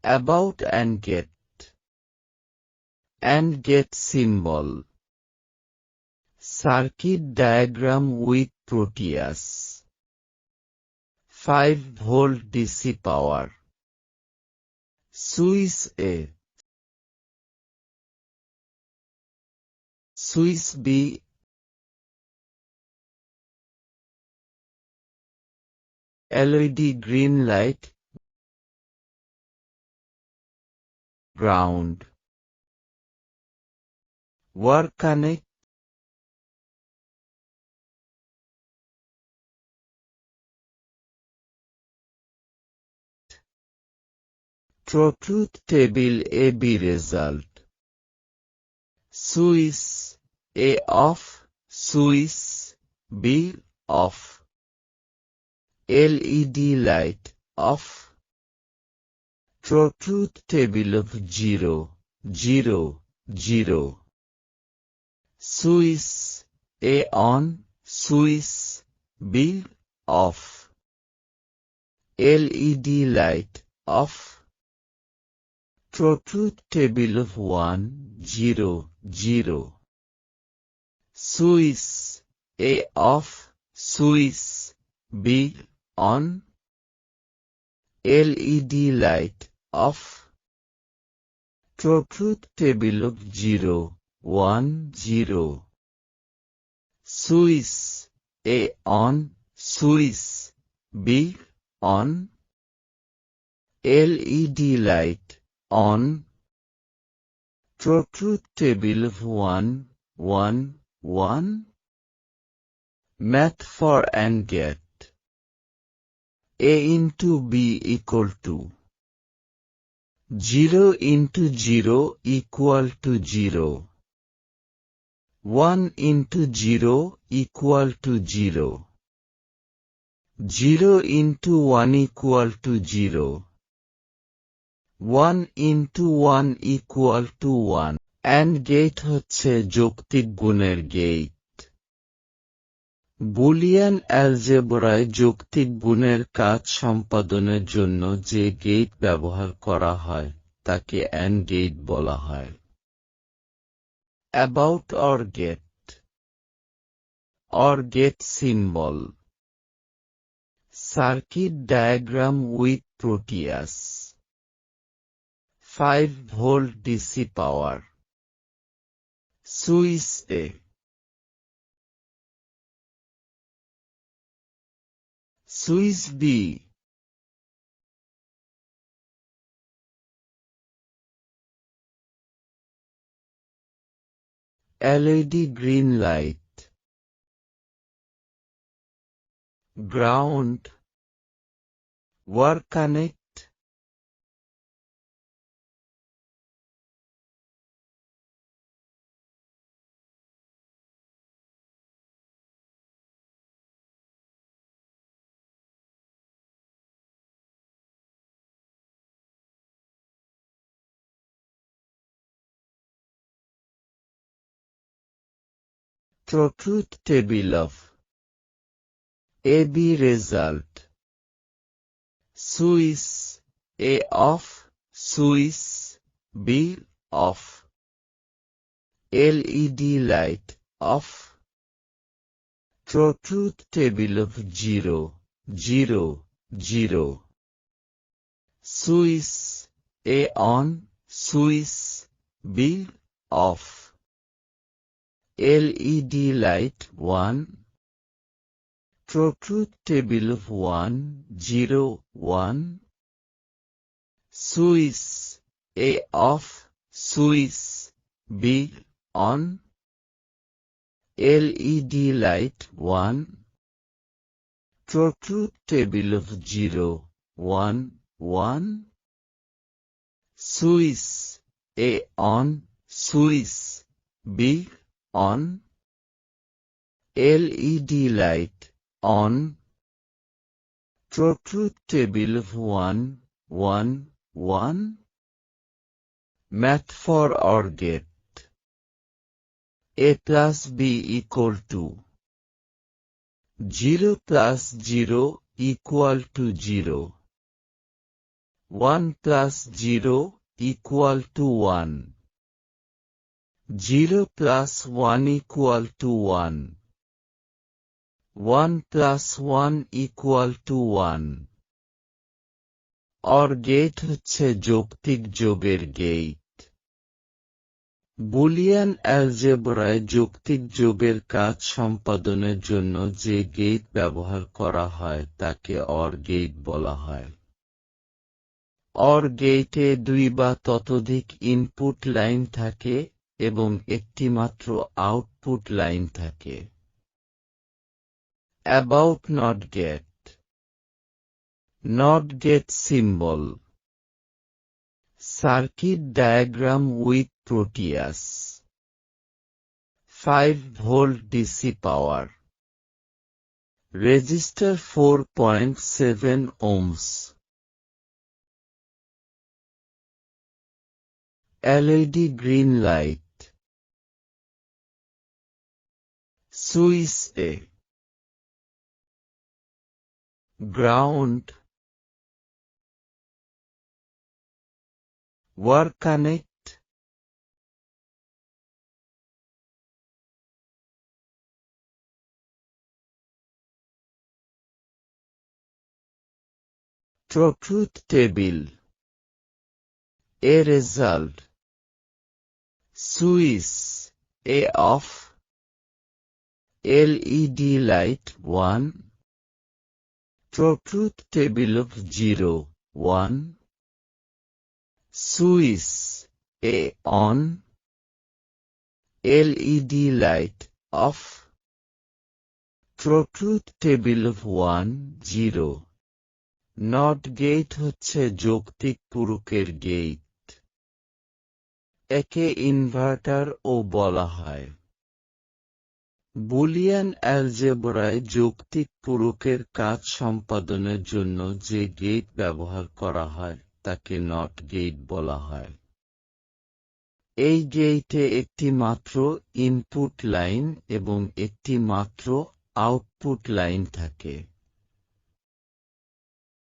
About and get. And get symbol. Circuit diagram with Proteus. 5V DC power. Switch A. Switch B. LED green light. Ground. Wire connect. Truth table AB result. Switch A off, switch B off. LED light off. Truth table of 0, 0, 0. Switch A on, switch B off. LED light off. Truth table of 1, 0, 0. Switch A off, switch B on. LED light off. Truth table of 0, 1, 0. Switch A on, switch B on. LED light on. Truth table of 1, 1, 1. Math for and get. A into B equal to 0 into 0 equal to 0. 1 into 0 equal to 0. 0 into 1 equal to 0. 1 into 1 equal to 1. AND gate হচ্ছে যৌক্তিক গুণের gate. Boolean অ্যালজেব্রায় যৌক্তিক গুণের কাজ সম্পাদনের জন্য যে gate ব্যবহার করা হয় তাকে AND গেট বলা হয়। About or get symbol. Circuit diagram with Proteus. 5V DC power. Switch A. Switch B. LED green light. Ground. Wire connect. Truth table of AB result. Switch A off, switch B off. LED light off. Truth table of 0, 0, 0. Switch A on, switch B off. LED light 1. Truth table of 1, 0, 1. Switch A off, switch B on. LED light 1. Truth table of 0, 1, 1. Switch A on, switch B on. LED light on. Truth table of 1, 1, 1. Math for or get. A plus B equal to 0 plus 0 equal to 0. 1 plus 0 equal to 1. 0 plus 1 equal to 1. 1 plus 1 equal to 1. OR gate হচ্ছে যৌক্তিক যোগের gate. Boolean অ্যালজেব্রায় যৌক্তিক যোগের কাজ সম্পাদনের জন্য যে gate ব্যবহার করা হয় তাকে OR গেট বলা হয়। OR গেটে 2 বা ততোধিক ইনপুট লাইন থাকে এবং একটি মাত্র আউটপুট লাইন থাকে। About NOT gate. NOT gate symbol. Circuit diagram with Proteus. 5V DC power. Resistor 4.7 ohms. LED green light. Switch A. Ground. Wire connect. Truth table. A result. Switch A off. LED light 1. Truth table of 0, 1. Switch A on. LED light off. Truth table of 1, 0. NOT gate হচ্ছে যৌক্তিক পূরকের gate. একে inverter ও বলা হয়। Boolean অ্যালজেব্রায় যৌক্তিক পূরকের কাজ সম্পাদনের জন্য যে গেট ব্যবহার করা হয় তাকে NOT গেট বলা হয়। এই গেটে একটি মাত্র ইনপুট লাইন এবং একটি মাত্র আউটপুট লাইন থাকে।